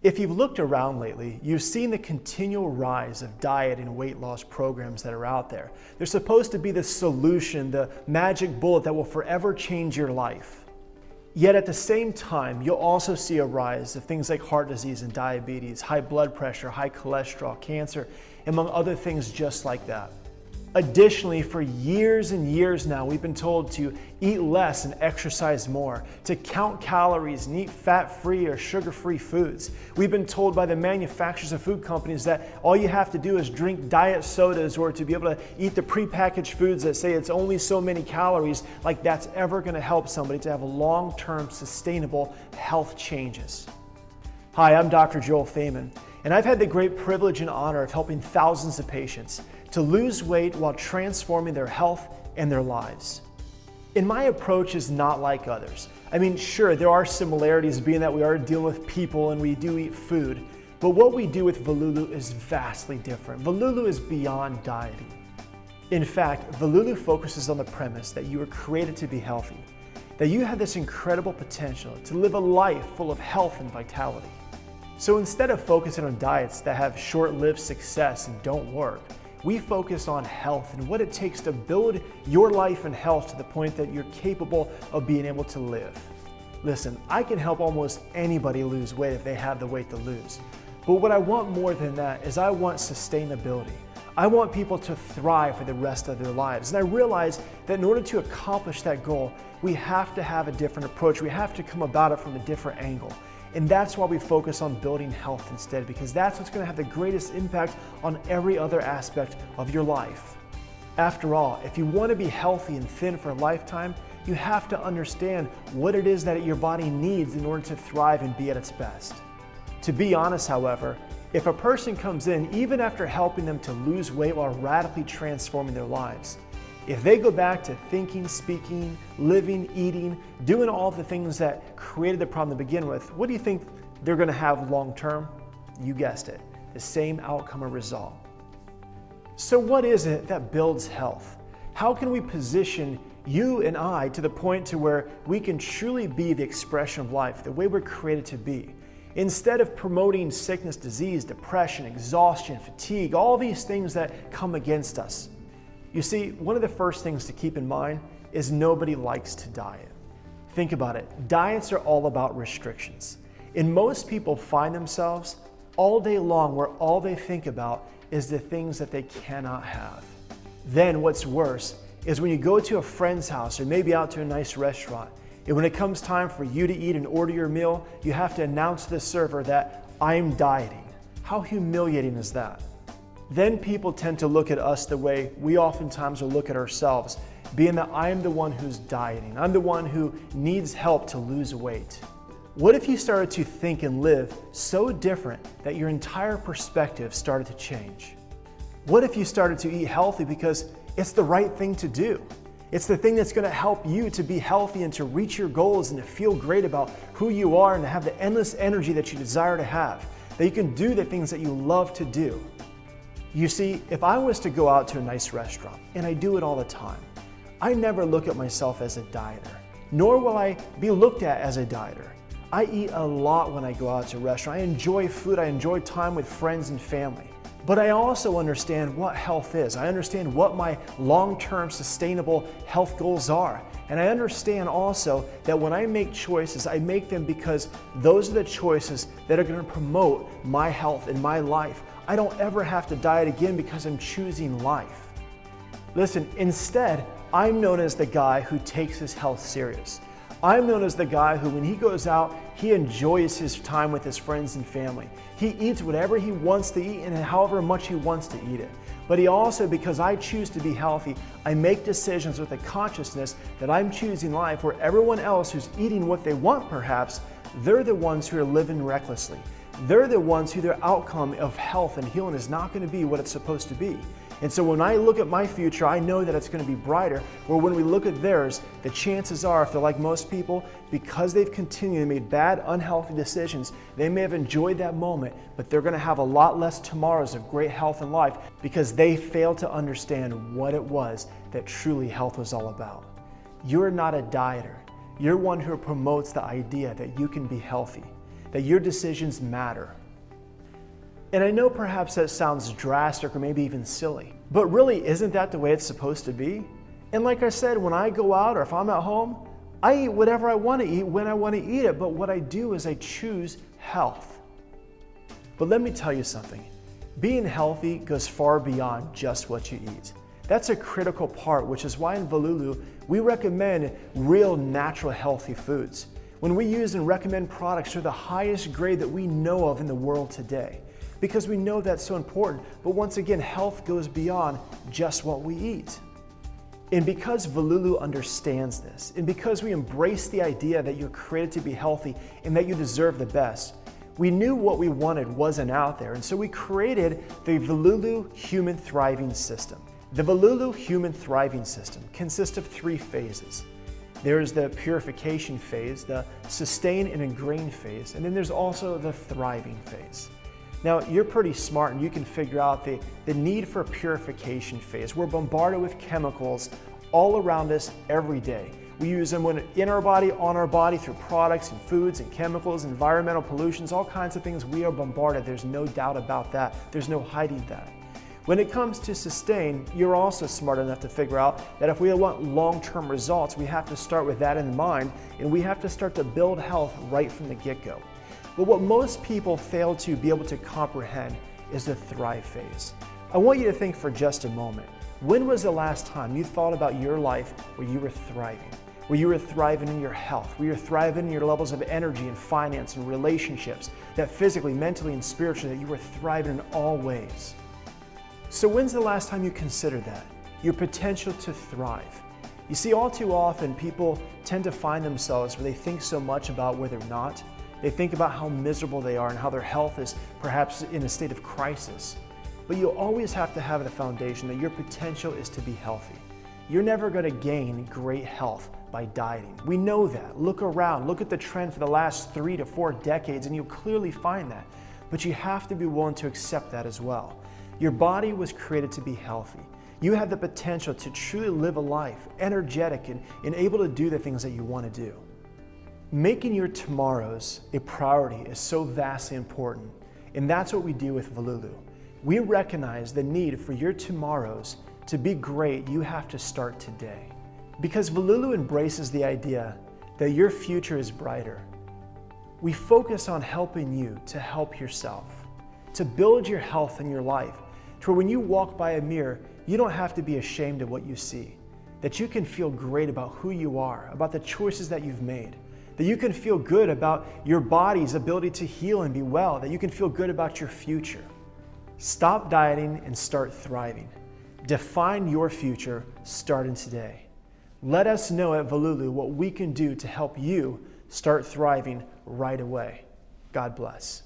If you've looked around lately, you've seen the continual rise of diet and weight loss programs that are out there. They're supposed to be the solution, the magic bullet that will forever change your life. Yet at the same time, you'll also see a rise of things like heart disease and diabetes, high blood pressure, high cholesterol, cancer, among other things just like that. Additionally, for years and years now, we've been told to eat less and exercise more, to count calories and eat fat-free or sugar-free foods. We've been told by the manufacturers of food companies that all you have to do is drink diet sodas or to be able to eat the prepackaged foods that say it's only so many calories, like that's ever going to help somebody to have long-term sustainable health changes. Hi, I'm Dr. Joel Thayman, and I've had the great privilege and honor of helping thousands of patients to lose weight while transforming their health and their lives. And my approach is not like others. I mean, sure, there are similarities being that we are dealing with people and we do eat food, but what we do with Vilulu is vastly different. Vilulu is beyond dieting. In fact, Vilulu focuses on the premise that you were created to be healthy, that you have this incredible potential to live a life full of health and vitality. So instead of focusing on diets that have short-lived success and don't work, we focus on health and what it takes to build your life and health to the point that you're capable of being able to live. Listen, I can help almost anybody lose weight if they have the weight to lose. But what I want more than that is I want sustainability. I want people to thrive for the rest of their lives. And I realize that in order to accomplish that goal, we have to have a different approach. We have to come about it from a different angle. And that's why we focus on building health instead, because that's what's going to have the greatest impact on every other aspect of your life. After all, if you want to be healthy and thin for a lifetime, you have to understand what it is that your body needs in order to thrive and be at its best. To be honest, however, if a person comes in, even after helping them to lose weight while radically transforming their lives, if they go back to thinking, speaking, living, eating, doing all the things that created the problem to begin with, what do you think they're going to have long term? You guessed it, the same outcome or result. So what is it that builds health? How can we position you and I to the point to where we can truly be the expression of life, the way we're created to be? Instead of promoting sickness, disease, depression, exhaustion, fatigue, all these things that come against us. You see, one of the first things to keep in mind is nobody likes to diet. Think about it. Diets are all about restrictions. And most people find themselves all day long where all they think about is the things that they cannot have. Then what's worse is when you go to a friend's house or maybe out to a nice restaurant, and when it comes time for you to eat and order your meal, you have to announce to the server that I'm dieting. How humiliating is that? Then people tend to look at us the way we oftentimes will look at ourselves, being that I am the one who's dieting. I'm the one who needs help to lose weight. What if you started to think and live so different that your entire perspective started to change? What if you started to eat healthy because it's the right thing to do? It's the thing that's going to help you to be healthy and to reach your goals and to feel great about who you are and to have the endless energy that you desire to have, that you can do the things that you love to do. You see, if I was to go out to a nice restaurant, and I do it all the time, I never look at myself as a dieter, nor will I be looked at as a dieter. I eat a lot when I go out to a restaurant. I enjoy food, I enjoy time with friends and family. But I also understand what health is. I understand what my long-term sustainable health goals are. And I understand also that when I make choices, I make them because those are the choices that are going to promote my health and my life. I don't ever have to diet again because I'm choosing life. Listen, instead, I'm known as the guy who takes his health serious. I'm known as the guy who, when he goes out, he enjoys his time with his friends and family. He eats whatever he wants to eat and however much he wants to eat it. But he also, because I choose to be healthy, I make decisions with a consciousness that I'm choosing life where everyone else who's eating what they want perhaps, they're the ones who are living recklessly. They're the ones who their outcome of health and healing is not going to be what it's supposed to be. And so when I look at my future, I know that it's going to be brighter, where when we look at theirs, the chances are, if they're like most people, because they've continually made bad, unhealthy decisions, they may have enjoyed that moment, but they're going to have a lot less tomorrows of great health and life because they failed to understand what it was that truly health was all about. You're not a dieter. You're one who promotes the idea that you can be healthy, that your decisions matter. And I know perhaps that sounds drastic or maybe even silly, but really isn't that the way it's supposed to be? And like I said, when I go out or if I'm at home, I eat whatever I want to eat when I want to eat it, but what I do is I choose health. But let me tell you something. Being healthy goes far beyond just what you eat. That's a critical part, which is why in Vilulu, we recommend real, natural, healthy foods. When we use and recommend products, they're the highest grade that we know of in the world today, because we know that's so important. But once again, health goes beyond just what we eat. And because Vilulu understands this, and because we embrace the idea that you're created to be healthy and that you deserve the best, we knew what we wanted wasn't out there, and so we created the Vilulu Human Thriving System. The Vilulu Human Thriving System consists of 3 phases. There's the purification phase, the sustain and ingrain phase, and then there's also the thriving phase. Now, you're pretty smart and you can figure out the need for a purification phase. We're bombarded with chemicals all around us every day. We use them in our body, on our body, through products and foods and chemicals, environmental pollutions, all kinds of things. We are bombarded. There's no doubt about that. There's no hiding that. When it comes to sustain, you're also smart enough to figure out that if we want long-term results, we have to start with that in mind, and we have to start to build health right from the get-go. But what most people fail to be able to comprehend is the thrive phase. I want you to think for just a moment. When was the last time you thought about your life where you were thriving? Where you were thriving in your health, where you're thriving in your levels of energy and finance and relationships, that physically, mentally, and spiritually, that you were thriving in all ways. So when's the last time you considered that? Your potential to thrive. You see, all too often, people tend to find themselves where they think so much about where they're not. They think about how miserable they are and how their health is perhaps in a state of crisis. But you'll always have to have the foundation that your potential is to be healthy. You're never going to gain great health by dieting. We know that. Look around, look at the trend for the last 3 to 4 decades, and you'll clearly find that. But you have to be willing to accept that as well. Your body was created to be healthy. You have the potential to truly live a life, energetic and able to do the things that you want to do. Making your tomorrows a priority is so vastly important, and that's what we do with Vilulu. We recognize the need for your tomorrows to be great. You have to start today. Because Vilulu embraces the idea that your future is brighter. We focus on helping you to help yourself, to build your health in your life, to where when you walk by a mirror, you don't have to be ashamed of what you see, that you can feel great about who you are, about the choices that you've made, that you can feel good about your body's ability to heal and be well, that you can feel good about your future. Stop dieting and start thriving. Define your future starting today. Let us know at Vilulu what we can do to help you start thriving right away. God bless.